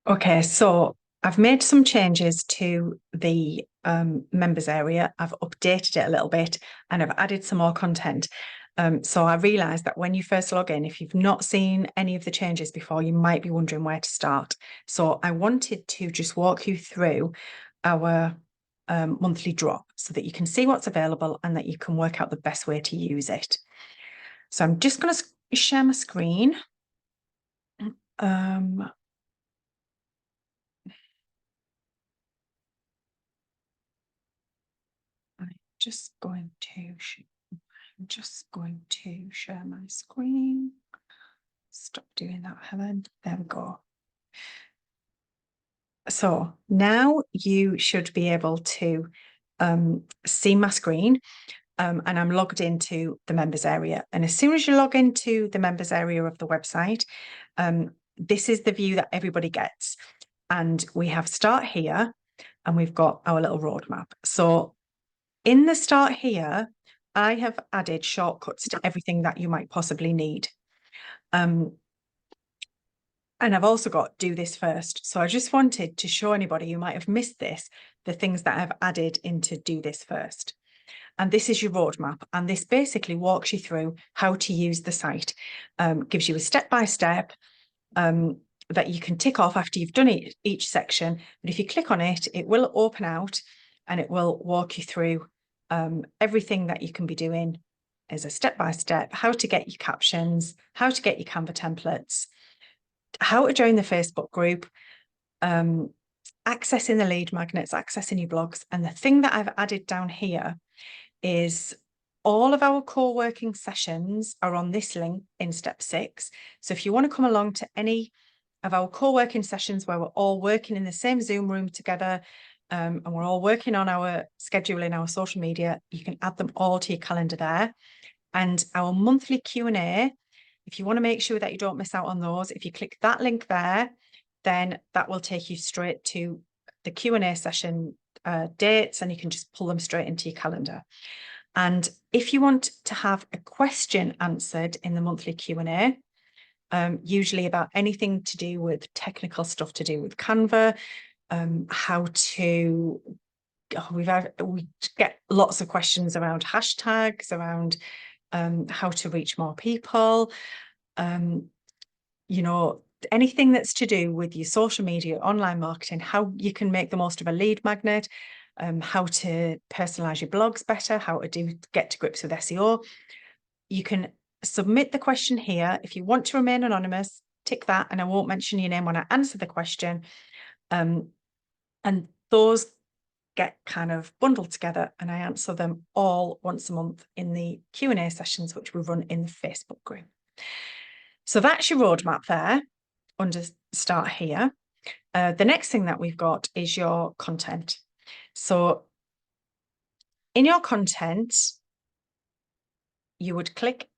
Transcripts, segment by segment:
Okay, so I've made some changes to the members area. I've updated it a little bit and I've added some more content. So I realised that when you first log in, if you've not seen any of the changes before, you might be wondering where to start. So I wanted to just walk you through our monthly drop so that you can see what's available and that you can work out the best way to use it. So I'm just going to share my screen. I'm just going to share my screen. Stop doing that, Helen. There we go. So now you should be able to see my screen, and I'm logged into the members area. And as soon as you log into the members area of the website, this is the view that everybody gets. And we have start here, and we've got our little roadmap. So in the start here, I have added shortcuts to everything that you might possibly need. And I've also got do this first. So I just wanted to show anybody who might have missed this, the things that I've added into do this first. And this is your roadmap. And this basically walks you through how to use the site, gives you a step-by-step that you can tick off after you've done each section. But if you click on it, it will open out and it will walk you through everything that you can be doing as a step-by-step, how to get your captions, how to get your Canva templates, how to join the Facebook group, accessing the lead magnets, accessing your blogs. And the thing that I've added down here is all of our co-working sessions are on this link in step 6. So if you want to come along to any of our co-working sessions where we're all working in the same Zoom room together, and we're all working on our scheduling, our social media, you can add them all to your calendar there. And our monthly Q&A, if you want to make sure that you don't miss out on those, if you click that link there, then that will take you straight to the Q&A session dates, and you can just pull them straight into your calendar. And if you want to have a question answered in the monthly Q&A, usually about anything to do with technical stuff to do with Canva, how to, we get lots of questions around hashtags, around how to reach more people, you know, anything that's to do with your social media, online marketing, how you can make the most of a lead magnet, how to personalize your blogs better, how to get to grips with SEO. You can submit the question here. If you want to remain anonymous, tick that, and I won't mention your name when I answer the question. And those get kind of bundled together, and I answer them all once a month in the Q&A sessions, which we run in the Facebook group. So that's your roadmap there under start here. The next thing that we've got is your content. So in your content, you would click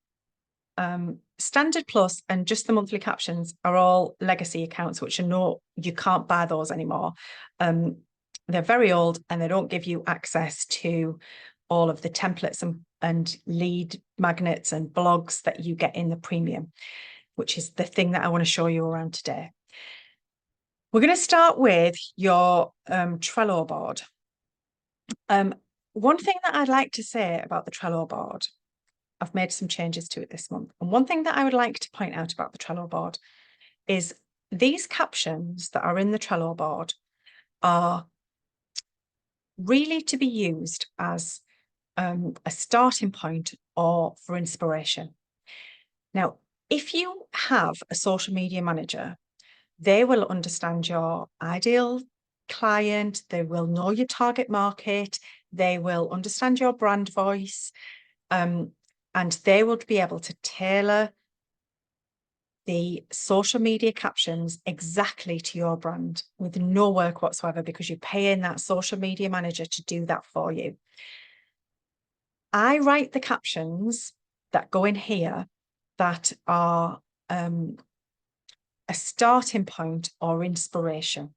Standard Plus, and just the monthly captions are all legacy accounts, which you can't buy those anymore. They're very old and they don't give you access to all of the templates and lead magnets and blogs that you get in the premium, which is the thing that I want to show you around today. We're going to start with your Trello board. One thing that I'd like to say about the Trello board, I've made some changes to it this month. And one thing that I would like to point out about the Trello board is these captions that are in the Trello board are really to be used as a starting point or for inspiration. Now, if you have a social media manager, they will understand your ideal client, they will know your target market, they will understand your brand voice, and they will be able to tailor the social media captions exactly to your brand with no work whatsoever, because you're paying that social media manager to do that for you. I write the captions that go in here that are a starting point or inspiration.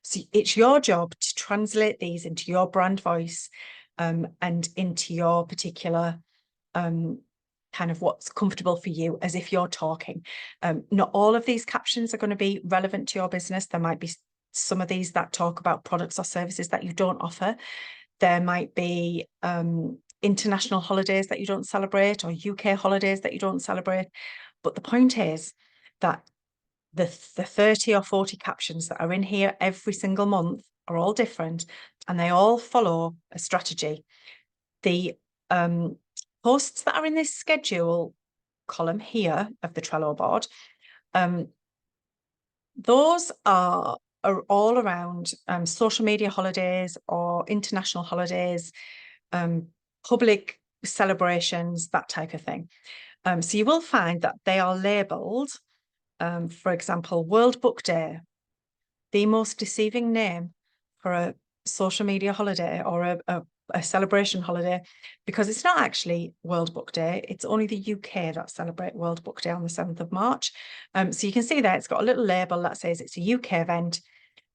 So it's your job to translate these into your brand voice and into your particular kind of what's comfortable for you, as if you're talking. Not all of these captions are going to be relevant to your business. There might be some of these that talk about products or services that you don't offer. There might be international holidays that you don't celebrate, or UK holidays that you don't celebrate. But the point is that the 30 or 40 captions that are in here every single month are all different, and they all follow a strategy. The posts that are in this schedule column here of the Trello board, those are all around social media holidays or international holidays, public celebrations, that type of thing. So you will find that they are labelled, for example, World Book Day, the most deceiving name for a social media holiday or a celebration holiday, because it's not actually World Book Day. It's only the UK that celebrate World Book Day on the 7th of March. So you can see there, it's got a little label that says it's a UK event.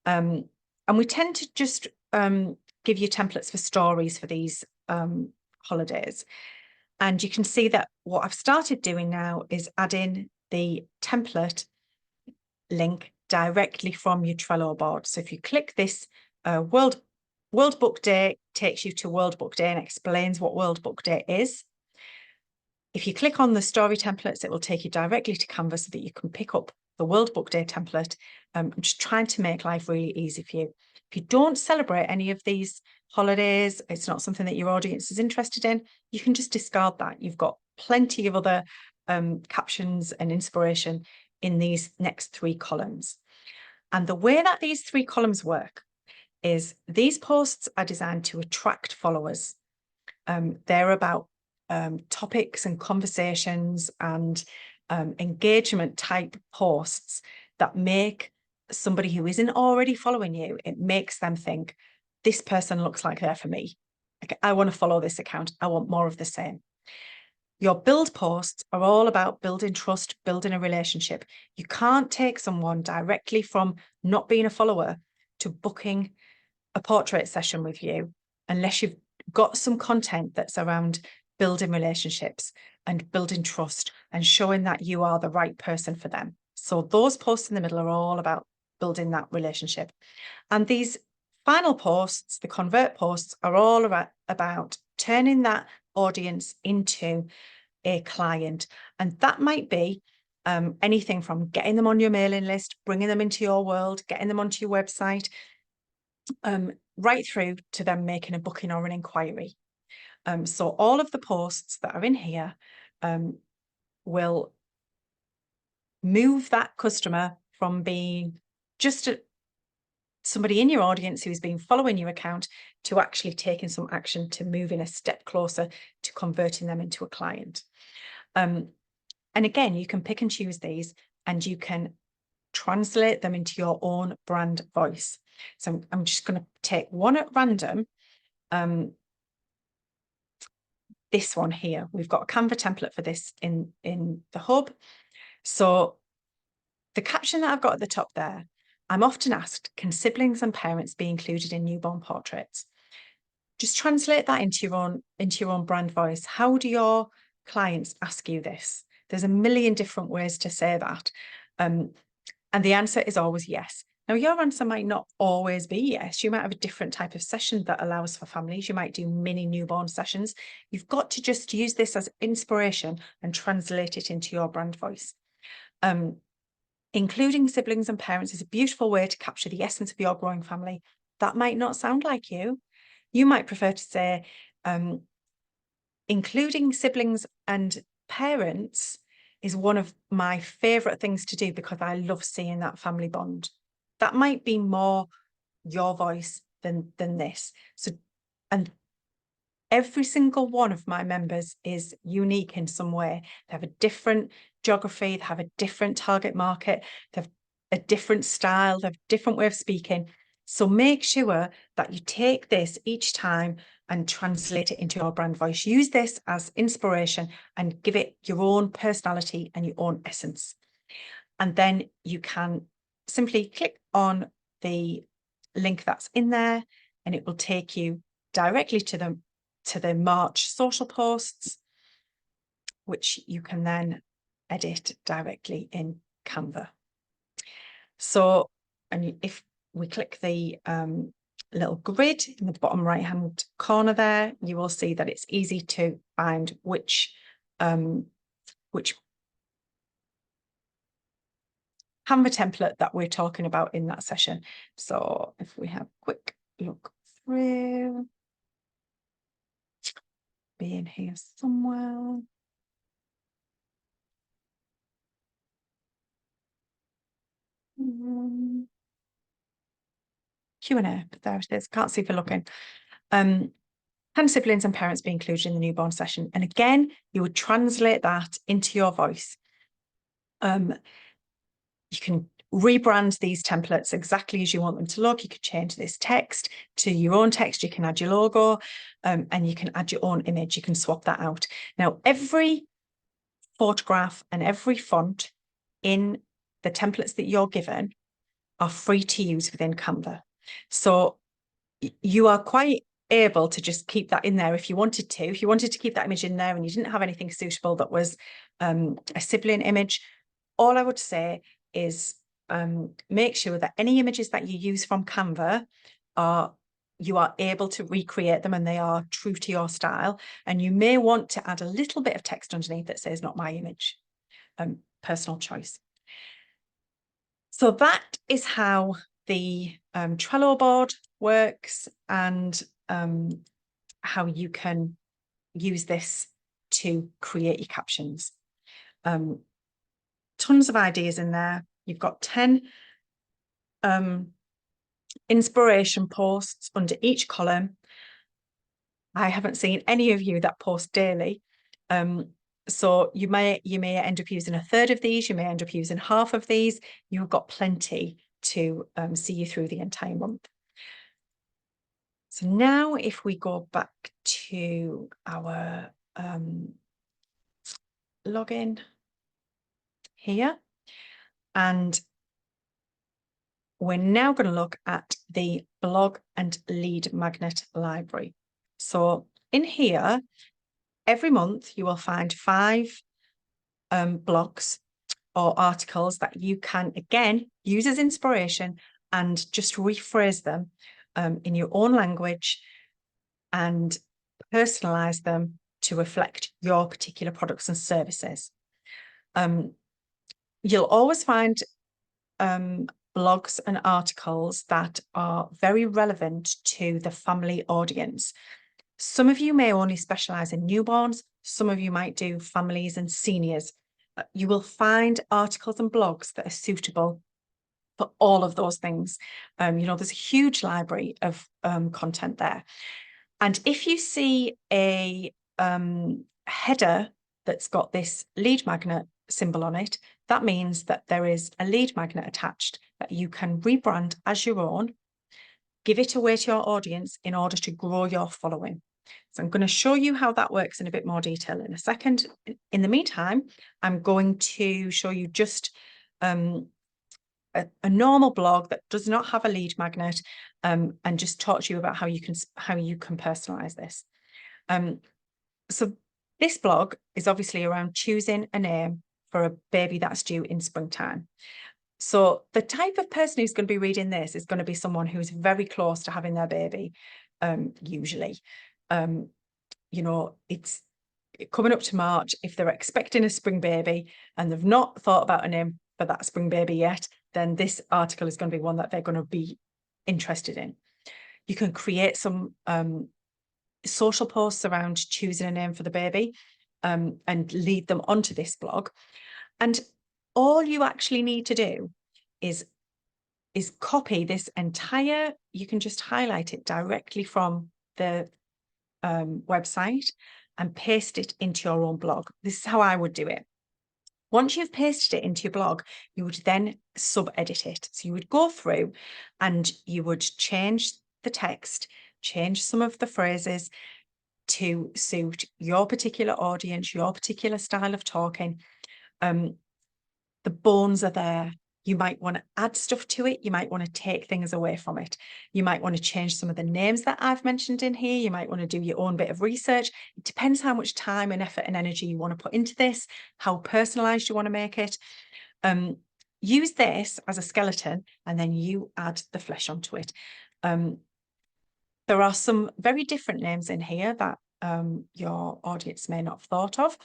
And we tend to just give you templates for stories for these holidays. And you can see that what I've started doing now is adding the template link directly from your Trello board. So if you click this World Book Day, takes you to World Book Day and explains what World Book Day is. If you click on the story templates, it will take you directly to Canva so that you can pick up the World Book Day template. I'm just trying to make life really easy for you. If you don't celebrate any of these holidays, it's not something that your audience is interested in, you can just discard that. You've got plenty of other captions and inspiration in these next 3 columns. And the way that these 3 columns work is these posts are designed to attract followers. They're about topics and conversations and engagement type posts that make somebody who isn't already following you, it makes them think, this person looks like they're for me. Like, I want to follow this account. I want more of the same. Your build posts are all about building trust, building a relationship. You can't take someone directly from not being a follower to booking a portrait session with you unless you've got some content that's around building relationships and building trust and showing that you are the right person for them. So those posts in the middle are all about building that relationship. And these final posts, the convert posts, are all about turning that audience into a client. And that might be anything from getting them on your mailing list, bringing them into your world, getting them onto your website, right through to them making a booking or an inquiry. So all of the posts that are in here will move that customer from being just somebody in your audience who's been following your account to actually taking some action to moving a step closer to converting them into a client. And again, you can pick and choose these and you can translate them into your own brand voice. So I'm just going to take one at random. This one here, we've got a Canva template for this in the hub. So the caption that I've got at the top there, I'm often asked, can siblings and parents be included in newborn portraits? Just translate that into your own brand voice. How do your clients ask you this? There's a million different ways to say that. And the answer is always yes. Now, your answer might not always be yes. You might have a different type of session that allows for families. You might do mini newborn sessions. You've got to just use this as inspiration and translate it into your brand voice. Including siblings and parents is a beautiful way to capture the essence of your growing family. That might not sound like you. You might prefer to say, including siblings and parents is one of my favourite things to do because I love seeing that family bond. That might be more your voice than this. So, and every single one of my members is unique in some way. They have a different geography, they have a different target market, they have a different style, they have a different way of speaking. So make sure that you take this each time and translate it into your brand voice. Use this as inspiration and give it your own personality and your own essence. And then you can simply click on the link that's in there and it will take you directly to the March social posts. which you can then edit directly in Canva. So, and if we click the little grid in the bottom right hand corner there, you will see that it's easy to find which Canva template that we're talking about in that session. So if we have a quick look through, be in here somewhere. Q&A, there it is. Can't see for looking. Can siblings and parents be included in the newborn session? And again, you would translate that into your voice. You can rebrand these templates exactly as you want them to look. You could change this text to your own text. You can add your logo, and you can add your own image. You can swap that out. Now, every photograph and every font in the templates that you're given are free to use within Canva. So you are quite able to just keep that in there if you wanted to. If you wanted to keep that image in there and you didn't have anything suitable that was a sibling image, all I would say is make sure that any images that you use from Canva you are able to recreate them and they are true to your style. And you may want to add a little bit of text underneath that says not my image, personal choice. So that is how the Trello board works and how you can use this to create your captions. Tons of ideas in there. You've got 10 inspiration posts under each column. I haven't seen any of you that post daily. So you may end up using a third of these, you may end up using half of these. You've got plenty to see you through the entire month. So now if we go back to our login here, and we're now going to look at the blog and lead magnet library. So in here, every month you will find 5 blogs or articles that you can, again, use as inspiration and just rephrase them in your own language and personalize them to reflect your particular products and services. You'll always find blogs and articles that are very relevant to the family audience. Some of you may only specialize in newborns. Some of you might do families and seniors. You will find articles and blogs that are suitable for all of those things. There's a huge library of content there. And if you see a header that's got this lead magnet symbol on it, that means that there is a lead magnet attached that you can rebrand as your own, give it away to your audience in order to grow your following. So I'm going to show you how that works in a bit more detail in a second. In the meantime, I'm going to show you just a normal blog that does not have a lead magnet, and just talk to you about how you can personalize this. So this blog is obviously around choosing a name for a baby that's due in springtime. So the type of person who's going to be reading this is going to be someone who's very close to having their baby, usually. It's coming up to March. If they're expecting a spring baby and they've not thought about a name for that spring baby yet, then this article is going to be one that they're going to be interested in. You can create some social posts around choosing a name for the baby, and lead them onto this blog. And all you actually need to do is copy this entire, you can just highlight it directly from the website and paste it into your own blog. This is how I would do it. Once you've pasted it into your blog, you would then sub-edit it. So you would go through and you would change the text, change some of the phrases to suit your particular audience, your particular style of talking. The bones are there. You might want to add stuff to it. You might want to take things away from it. You might want to change some of the names that I've mentioned in here. You might want to do your own bit of research. It depends how much time and effort and energy you want to put into this, how personalized you want to make it. Use this as a skeleton, and then you add the flesh onto it. There are some very different names in here that your audience may not have thought of.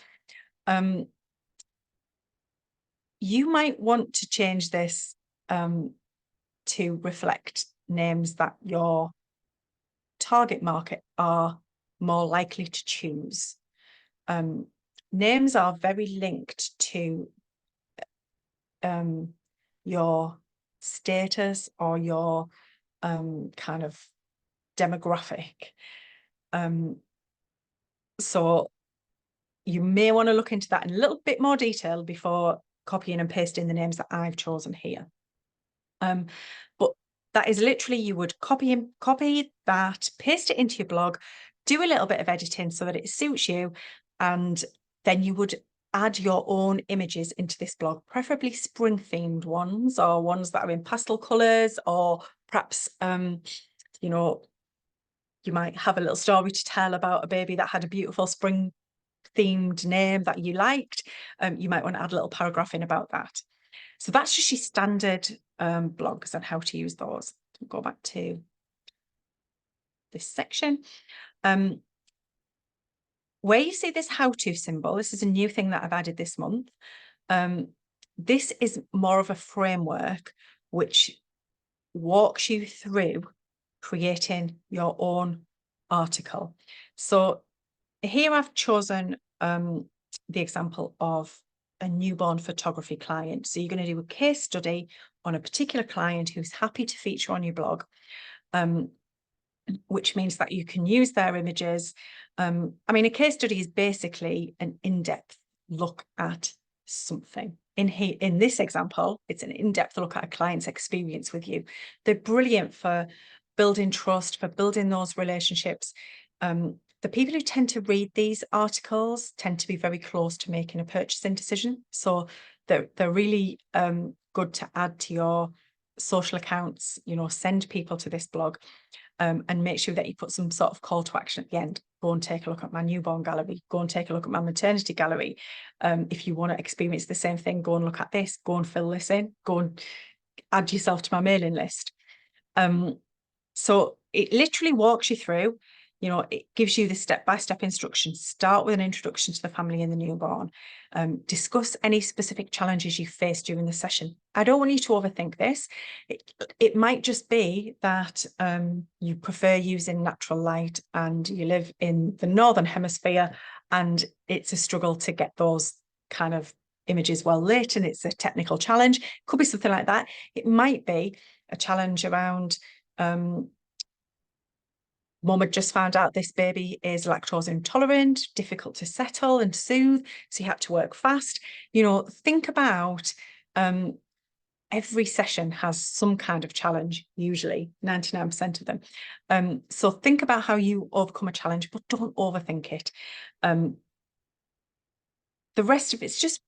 You might want to change this to reflect names that your target market are more likely to choose. Names are very linked to your status or your kind of demographic. So you may want to look into that in a little bit more detail before copying and pasting the names that I've chosen here. But that is literally, you would copy that, paste it into your blog, do a little bit of editing so that it suits you, and then you would add your own images into this blog, preferably spring themed ones, or ones that are in pastel colors, or perhaps you know, you might have a little story to tell about a baby that had a beautiful spring themed name that you liked. You might want to add a little paragraph in about that. So that's just your standard blogs and how to use those. Go back to this section. Where you see this how-to symbol, this is a new thing that I've added this month. This is more of a framework which walks you through creating your own article. So here I've chosen the example of a newborn photography client. So you're going to do a case study on a particular client who's happy to feature on your blog, which means that you can use their images. I mean, a case study is basically an in-depth look at something. In this example, it's an in-depth look at a client's experience with you. They're brilliant for building trust, for building those relationships. The people who tend to read these articles tend to be very close to making a purchasing decision. So they're really good to add to your social accounts, send people to this blog, and make sure that you put some sort of call to action at the end. Go and take a look at my newborn gallery. Go and take a look at my maternity gallery. If you want to experience the same thing, go and look at this. Go and fill this in. Go and add yourself to my mailing list. So it literally walks you through. It gives you the step-by-step instructions. Start with an introduction to the family and the newborn. Discuss any specific challenges you face during the session. I don't want you to overthink this. It might just be that you prefer using natural light and you live in the Northern Hemisphere and it's a struggle to get those kind of images well lit and it's a technical challenge. It could be something like that. It might be a challenge around Mum had just found out this baby is lactose intolerant, difficult to settle and soothe, so you had to work fast. Think about every session has some kind of challenge, usually 99% of them. So think about how you overcome a challenge, but don't overthink it. The rest of it's just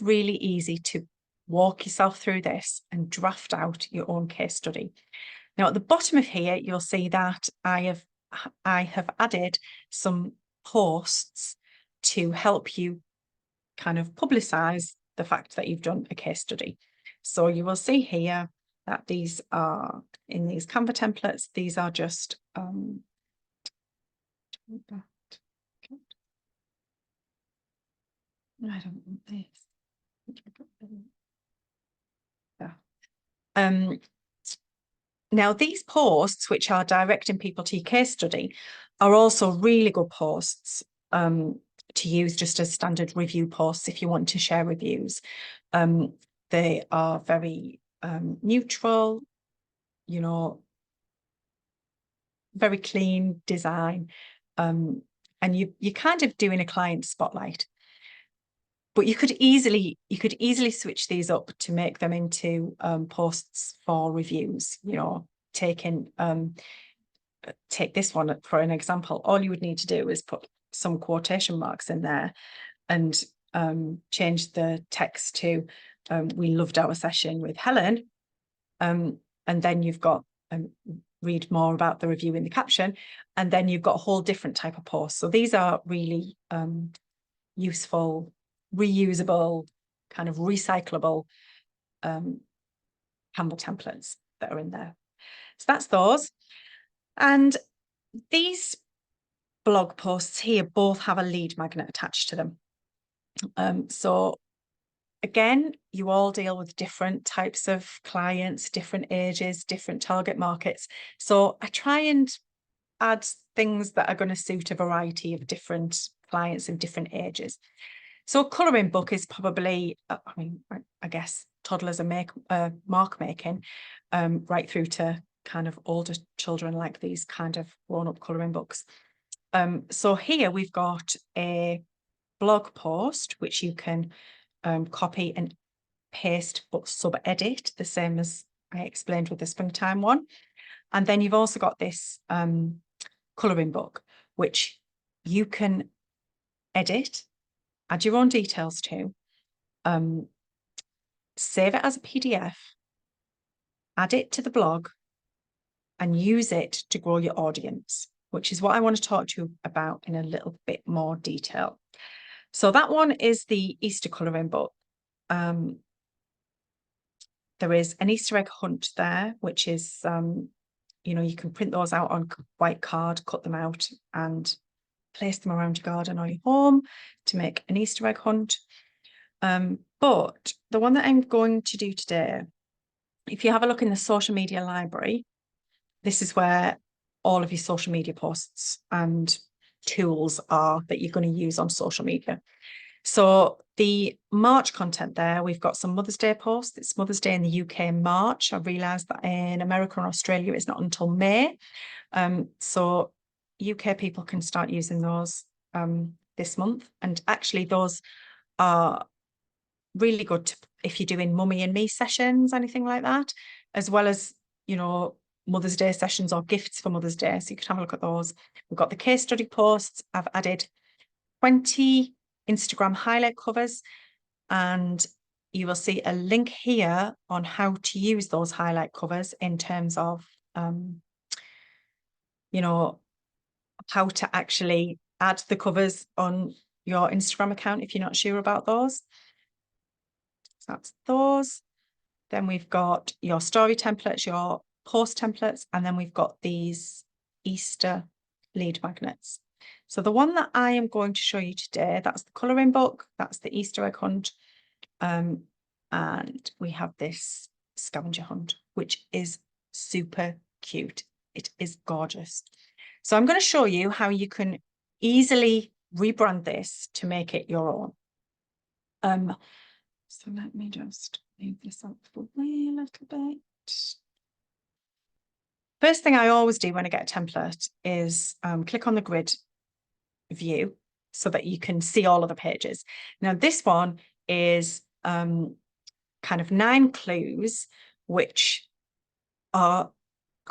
really easy to walk yourself through this and draft out your own case study. Now, at the bottom of here, you'll see that I have added some posts to help you kind of publicize the fact that you've done a case study. So you will see here that these are in these Canva templates. These are just I don't want this. Yeah. Now, these posts, which are directing people to your case study, are also really good posts to use just as standard review posts if you want to share reviews. They are very neutral, very clean design, and you're kind of doing a client spotlight. But you could easily switch these up to make them into posts for reviews. Take this one for an example. All you would need to do is put some quotation marks in there and change the text to we loved our session with Helen. And then you've got read more about the review in the caption, and then you've got a whole different type of post. So these are really useful, reusable, kind of recyclable Canva templates that are in there. So that's those. And these blog posts here both have a lead magnet attached to them. So again, you all deal with different types of clients, different ages, different target markets. So I try and add things that are going to suit a variety of different clients of different ages. So a colouring book is probably, I guess toddlers are mark making, right through to kind of older children like these kind of grown-up colouring books. So here we've got a blog post which you can copy and paste but sub-edit, the same as I explained with the springtime one. And then you've also got this colouring book which you can edit, add your own details to, save it as a PDF, add it to the blog, and use it to grow your audience, which is what I want to talk to you about in a little bit more detail. So that one is the Easter colouring book. There is an Easter egg hunt there, which is, you can print those out on white card, cut them out and place them around your garden or your home to make an Easter egg hunt. But the one that I'm going to do today, if you have a look in the social media library, this is where all of your social media posts and tools are that you're going to use on social media. So the March content there, we've got some Mother's Day posts. It's Mother's Day in the UK in March. I realised that in America and Australia, it's not until May. So UK people can start using those this month. And actually those are really good if you're doing mummy and me sessions, anything like that, as well as, Mother's Day sessions or gifts for Mother's Day. So you could have a look at those. We've got the case study posts. I've added 20 Instagram highlight covers, and you will see a link here on how to use those highlight covers in terms of, how to actually add the covers on your Instagram account if you're not sure about those. So that's those. Then we've got your story templates, your post templates, and then we've got these Easter lead magnets. So the one that I am going to show you today, that's the colouring book, that's the Easter egg hunt, and we have this scavenger hunt, which is super cute. It is gorgeous. So I'm going to show you how you can easily rebrand this to make it your own. So let me just move this up for me a little bit. First thing I always do when I get a template is click on the grid view so that you can see all of the pages. Now this one is kind of 9 clues, which are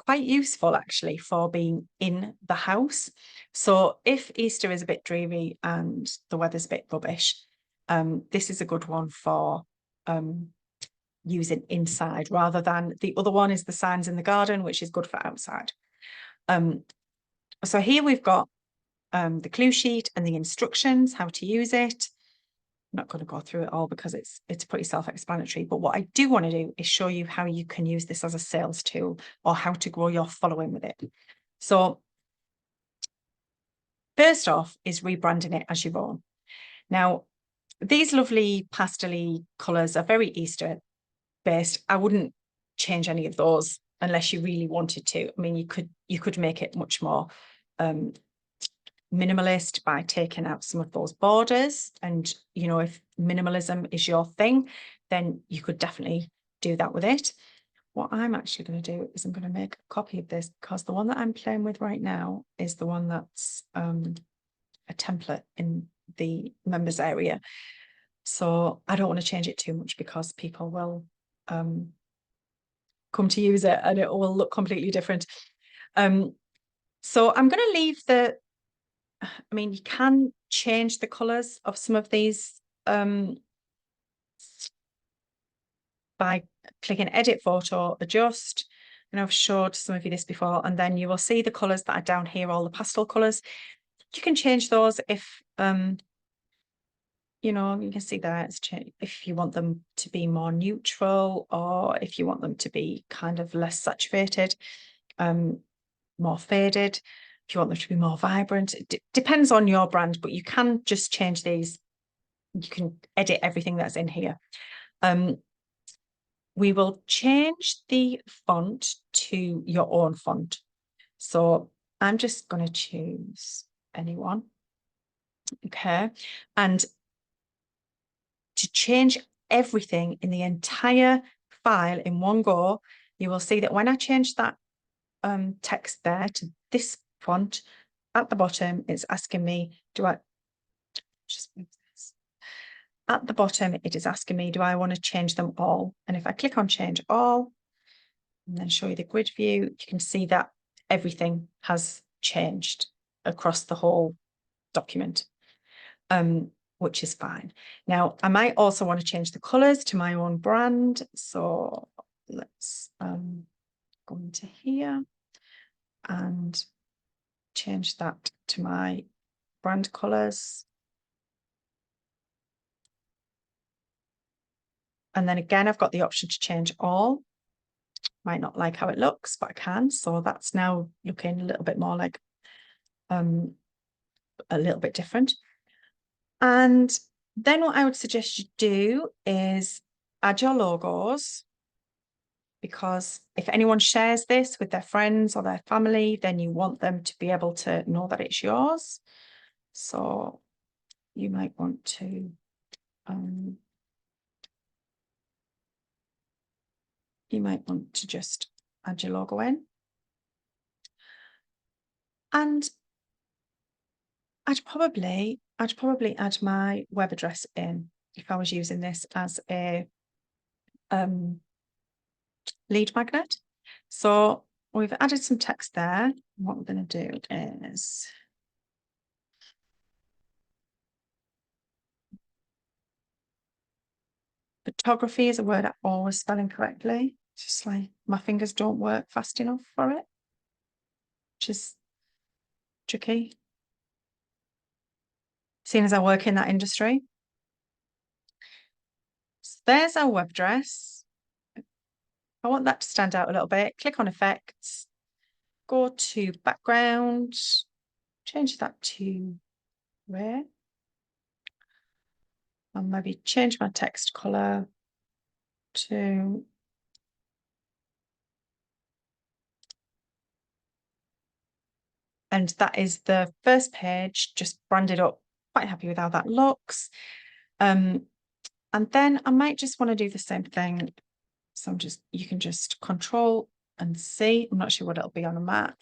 quite useful actually for being in the house. So if Easter is a bit dreary and the weather's a bit rubbish, this is a good one for using inside, rather than the other one is the signs in the garden, which is good for outside. So here we've got the clue sheet and the instructions, how to use it. I'm not going to go through it all because it's pretty self-explanatory, but what I do want to do is show you how you can use this as a sales tool or how to grow your following with it. So first off is rebranding it as your own. Now, these lovely pastel-y colours are very Easter based. I wouldn't change any of those unless you really wanted to. I mean, you could make it much more minimalist by taking out some of those borders, and if minimalism is your thing, then you could definitely do that with it. What I'm actually going to do is I'm going to make a copy of this, because the one that I'm playing with right now is the one that's a template in the members area. So I don't want to change it too much because people will come to use it and it will look completely different. So I'm going to leave you can change the colours of some of these by clicking edit photo, adjust. And I've showed some of you this before, and then you will see the colours that are down here, all the pastel colours. You can change those if you know, you can see there it's if you want them to be more neutral, or if you want them to be kind of less saturated, more faded, if you want them to be more vibrant. It depends on your brand, but you can just change these. You can edit everything that's in here. We will change the font to your own font. So I'm just going to choose anyone. Okay. And to change everything in the entire file in one go, you will see that when I change that text there to this font, at the bottom, it's asking me, do I just move this? At the bottom, it is asking me, do I want to change them all? And if I click on change all, and then show you the grid view, you can see that everything has changed across the whole document, which is fine. Now, I might also want to change the colors to my own brand. So let's go into here and change that to my brand colors. And then again, I've got the option to change all. Might not like how it looks, but I can. So that's now looking a little bit more like a little bit different. And then what I would suggest you do is add your logos, because if anyone shares this with their friends or their family, then you want them to be able to know that it's yours. So you might want to just add your logo in. And I'd probably add my web address in if I was using this as a lead magnet. So we've added some text there. What we're going to do is photography is a word I always spell incorrectly. It's just like my fingers don't work fast enough for it, which is tricky, seeing as I work in that industry. So there's our web address. I want that to stand out a little bit. Click on effects, go to background, change that to red, and maybe change my text color to and that is the first page, just branded up. Quite happy with how that looks. And then I might just want to do the same thing. So you can just Control and C. I'm not sure what it'll be on a map.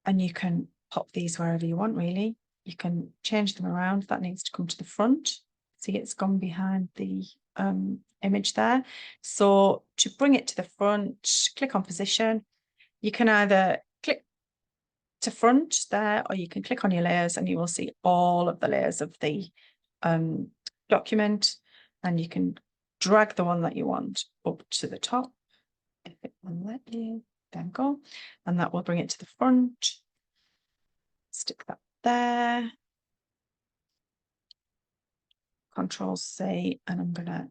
And you can pop these wherever you want, really. You can change them around. That needs to come to the front. See, it's gone behind the image there. So to bring it to the front, click on position. You can either click to front there, or you can click on your layers and you will see all of the layers of the document, and you can drag the one that you want up to the top. If it will let you, then go, and that will bring it to the front. Stick that there. Control C, and I'm gonna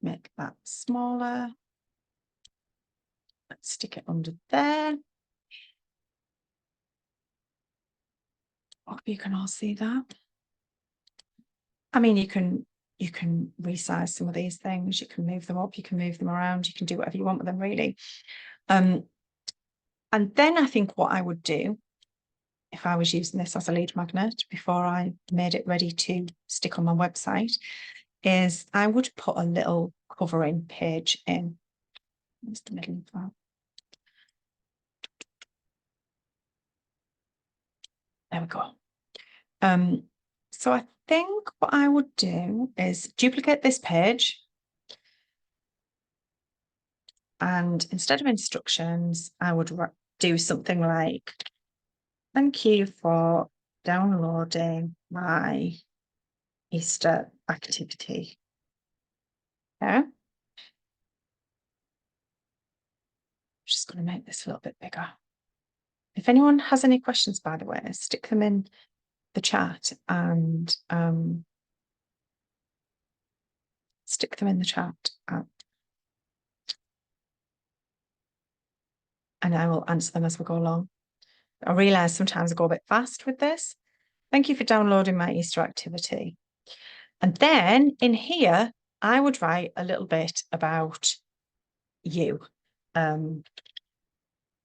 make that smaller. Let's stick it under there. Hope you can all see that. I mean, you can resize some of these things. You can move them up, you can move them around, you can do whatever you want with them, really. And then I think what I would do if I was using this as a lead magnet before I made it ready to stick on my website is I would put a little covering page in. Where's the middle of that? There we go. So I think what I would do is duplicate this page, and instead of instructions, I would do something like, thank you for downloading my Easter activity. Yeah. Just going to make this a little bit bigger. If anyone has any questions, by the way, stick them in the chat and stick them in the chat and I will answer them as we go along. I realise sometimes I go a bit fast with this. Thank you for downloading my Easter activity. And then in here, I would write a little bit about you. My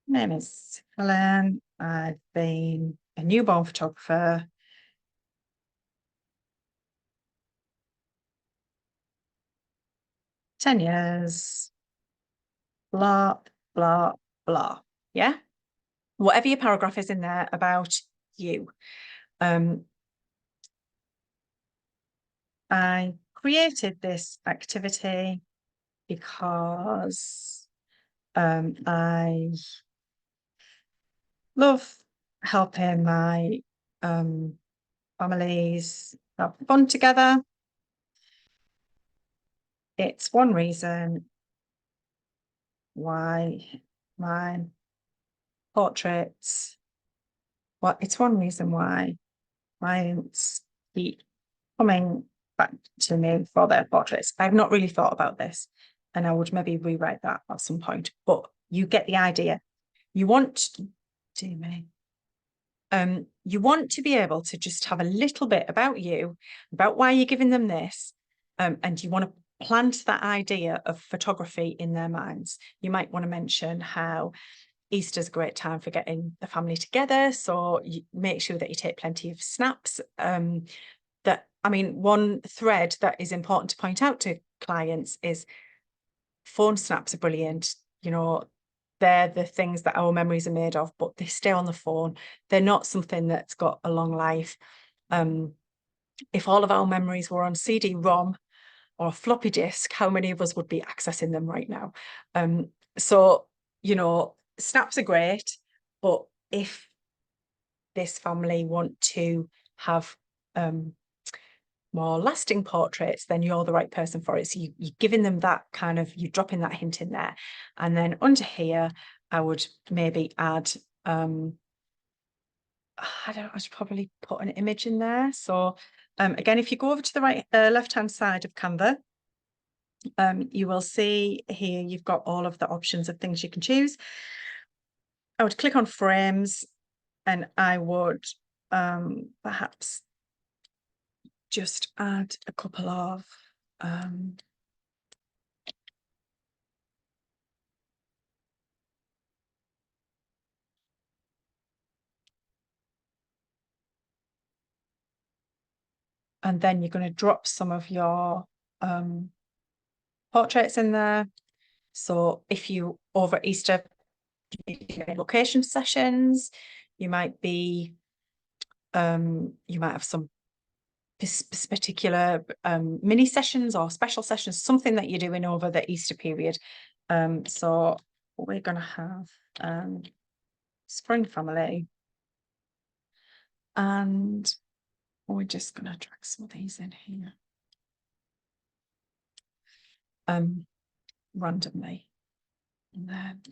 name is Helen. I've been a newborn photographer. "10 years, blah, blah, blah." Yeah. Whatever your paragraph is in there about you. I created this activity because I love helping my families have fun together. It's one reason why my portraits, well, it's one reason why clients keep coming back to me for their portraits. I've not really thought about this, and I would maybe rewrite that at some point, but you get the idea. You want you want to be able to just have a little bit about you, about why you're giving them this, and you want to plant that idea of photography in their minds. You might want to mention how Easter's a great time for getting the family together, so you make sure that you take plenty of snaps. One thread that is important to point out to clients is phone snaps are brilliant. You know, they're the things that our memories are made of, but they stay on the phone. They're not something that's got a long life. If all of our memories were on CD-ROM or a floppy disk, how many of us would be accessing them right now? So, you know, snaps are great, but if this family want to have more lasting portraits, then you're the right person for it. So you're giving them that kind of, you're dropping that hint in there. And then under here, I would maybe add, I should probably put an image in there. So again, if you go over to the right, left-hand side of Canva, you will see here, you've got all of the options of things you can choose. I would click on frames and I would perhaps just add a couple of and then you're going to drop some of your portraits in there. So if you over Easter location sessions, you might be you might have some particular mini sessions or special sessions, something that you're doing over the Easter period. So we're going to have spring family, and we're just going to drag some of these in here randomly, and then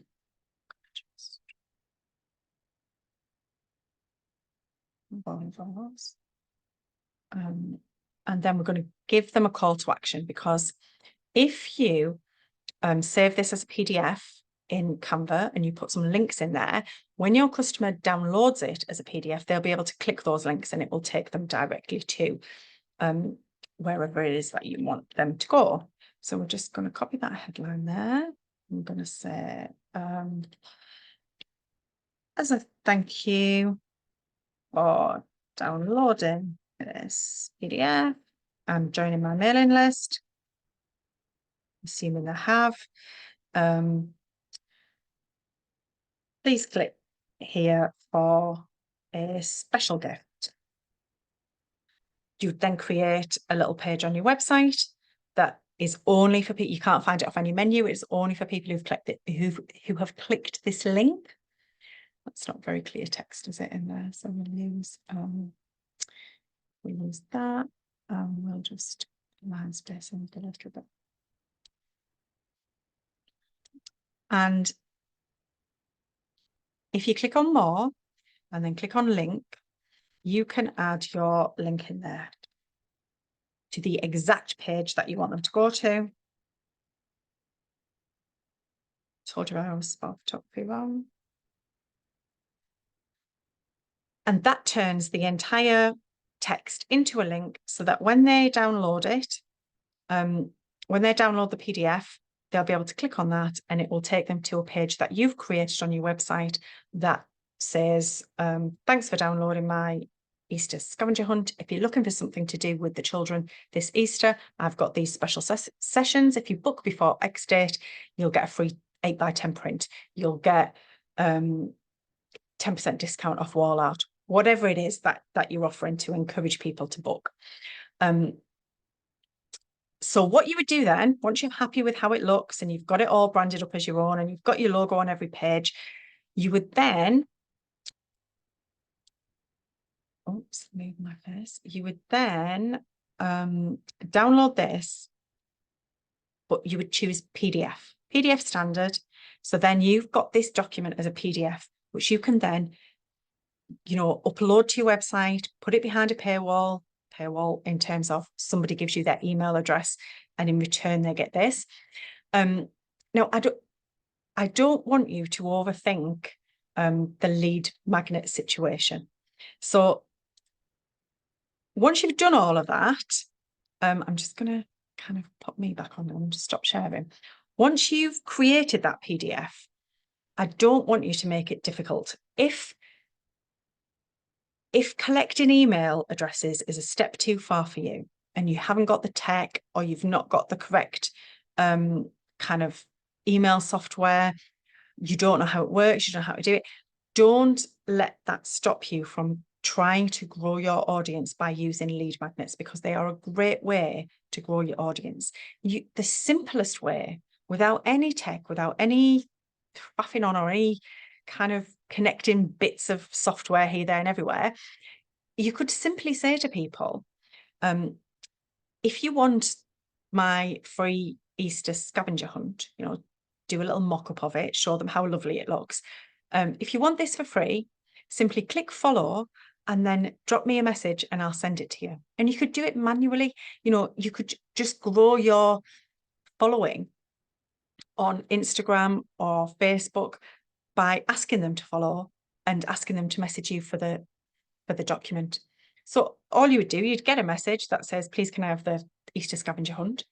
just volleyball. And then we're going to give them a call to action, because if you save this as a PDF in Canva and you put some links in there, when your customer downloads it as a PDF, they'll be able to click those links and it will take them directly to wherever it is that you want them to go. So we're just going to copy that headline there. I'm going to say, as a thank you for downloading this PDF and joining my mailing list, assuming they have, please click here for a special gift. You then create a little page on your website that is only for people. You can't find it off any menu. It's only for people who've clicked it, who have clicked this link. That's not very clear text, is it, in there? So we'll use that. We'll just line spacing a little bit. And if you click on more and then click on link, you can add your link in there to the exact page that you want them to go to. Told you I was spelled photography wrong. And that turns the entire text into a link so that when they download it, when they download the PDF, they'll be able to click on that and it will take them to a page that you've created on your website that says, thanks for downloading my Easter scavenger hunt. If you're looking for something to do with the children this Easter, I've got these special sessions. If you book before X date, you'll get a free 8x10 print. You'll get 10% discount off wall art, whatever it is that you're offering to encourage people to book. So what you would do then, once you're happy with how it looks and you've got it all branded up as your own and you've got your logo on every page, you would then, oops, move my face. You would then download this, but you would choose PDF standard. So then you've got this document as a PDF, which you can then, upload to your website, put it behind a paywall in terms of somebody gives you their email address and in return they get this. Now, I don't want you to overthink the lead magnet situation. So once you've done all of that, I'm just going to kind of pop me back on and just stop sharing. Once you've created that PDF, I don't want you to make it difficult. If collecting email addresses is a step too far for you and you haven't got the tech or you've not got the correct kind of email software, you don't know how it works, you don't know how to do it, don't let that stop you from trying to grow your audience by using lead magnets, because they are a great way to grow your audience. The simplest way, without any tech, without any faffing on or any kind of connecting bits of software here, there and everywhere, you could simply say to people, if you want my free Easter scavenger hunt, do a little mock-up of it, show them how lovely it looks. If you want this for free, simply click follow and then drop me a message and I'll send it to you. And you could do it manually. You could just grow your following on Instagram or Facebook by asking them to follow and asking them to message you for the document. So all you would do, you'd get a message that says, please, can I have the Easter scavenger hunt?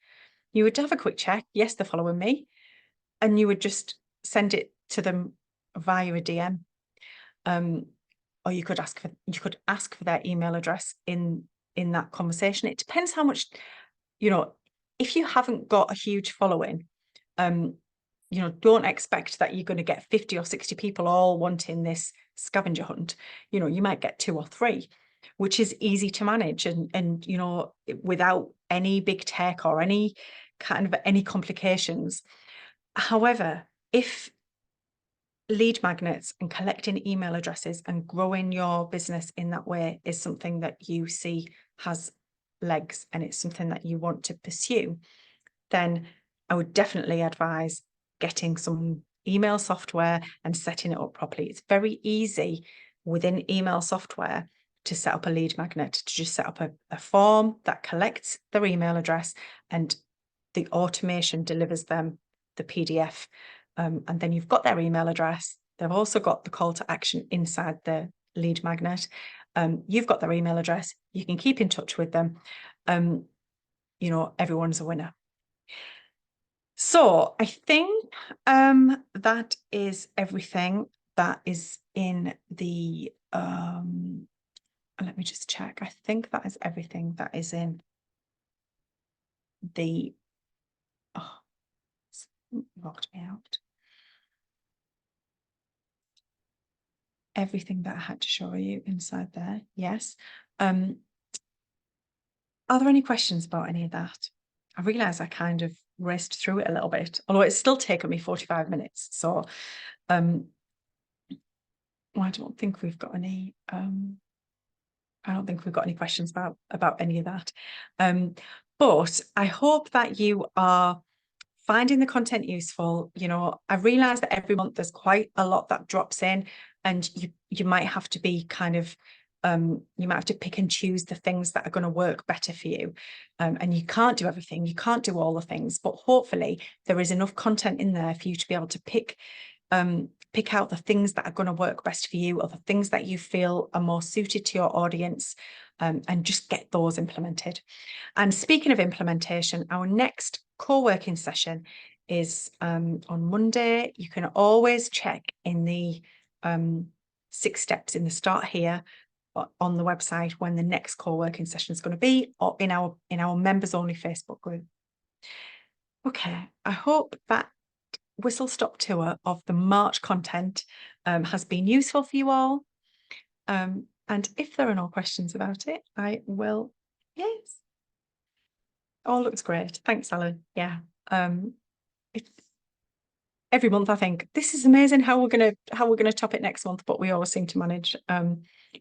You would have a quick check. Yes, they're following me. And you would just send it to them via a DM. Or you could ask for their email address in that conversation. It depends how much, if you haven't got a huge following, don't expect that you're going to get 50 or 60 people all wanting this scavenger hunt. You might get 2 or 3, which is easy to manage and without any big tech or any complications. However, if lead magnets and collecting email addresses and growing your business in that way is something that you see has legs and it's something that you want to pursue, then I would definitely advise getting some email software and setting it up properly. It's very easy within email software to set up a lead magnet, to just set up a form that collects their email address and the automation delivers them the PDF. And then you've got their email address. They've also got the call to action inside the lead magnet. You've got their email address. You can keep in touch with them. Everyone's a winner. So I think that is everything that is in the, let me just check. I think that is everything that is in the, oh, it's locked me out. Everything that I had to show you inside there, yes. Are there any questions about any of that? I realise I kind of raced through it a little bit, although it's still taken me 45 minutes. So I don't think we've got any I don't think we've got any questions about any of that. But I hope that you are finding the content useful. You know, I realize that every month there's quite a lot that drops in, and you might have to be kind of you might have to pick and choose the things that are going to work better for you. And you can't do everything, you can't do all the things, but hopefully there is enough content in there for you to be able to pick out the things that are going to work best for you, or the things that you feel are more suited to your audience, and just get those implemented. And speaking of implementation, our next co-working session is on Monday. You can always check in the 6 steps in the Start Here on the website when the next co-working session is going to be, or in our members only Facebook group. Okay, I hope that whistle-stop tour of the March content has been useful for you all. And if there are no questions about it, I will. Yes. Oh, looks great. Thanks, Alan. Yeah. Every month I think this is amazing how we're gonna top it next month, but we always seem to manage.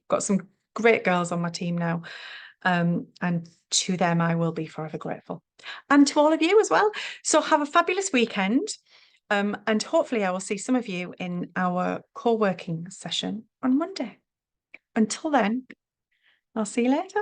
Got some great girls on my team now. And to them I will be forever grateful. And to all of you as well. So have a fabulous weekend. And hopefully I will see some of you in our co-working session on Monday. Until then, I'll see you later.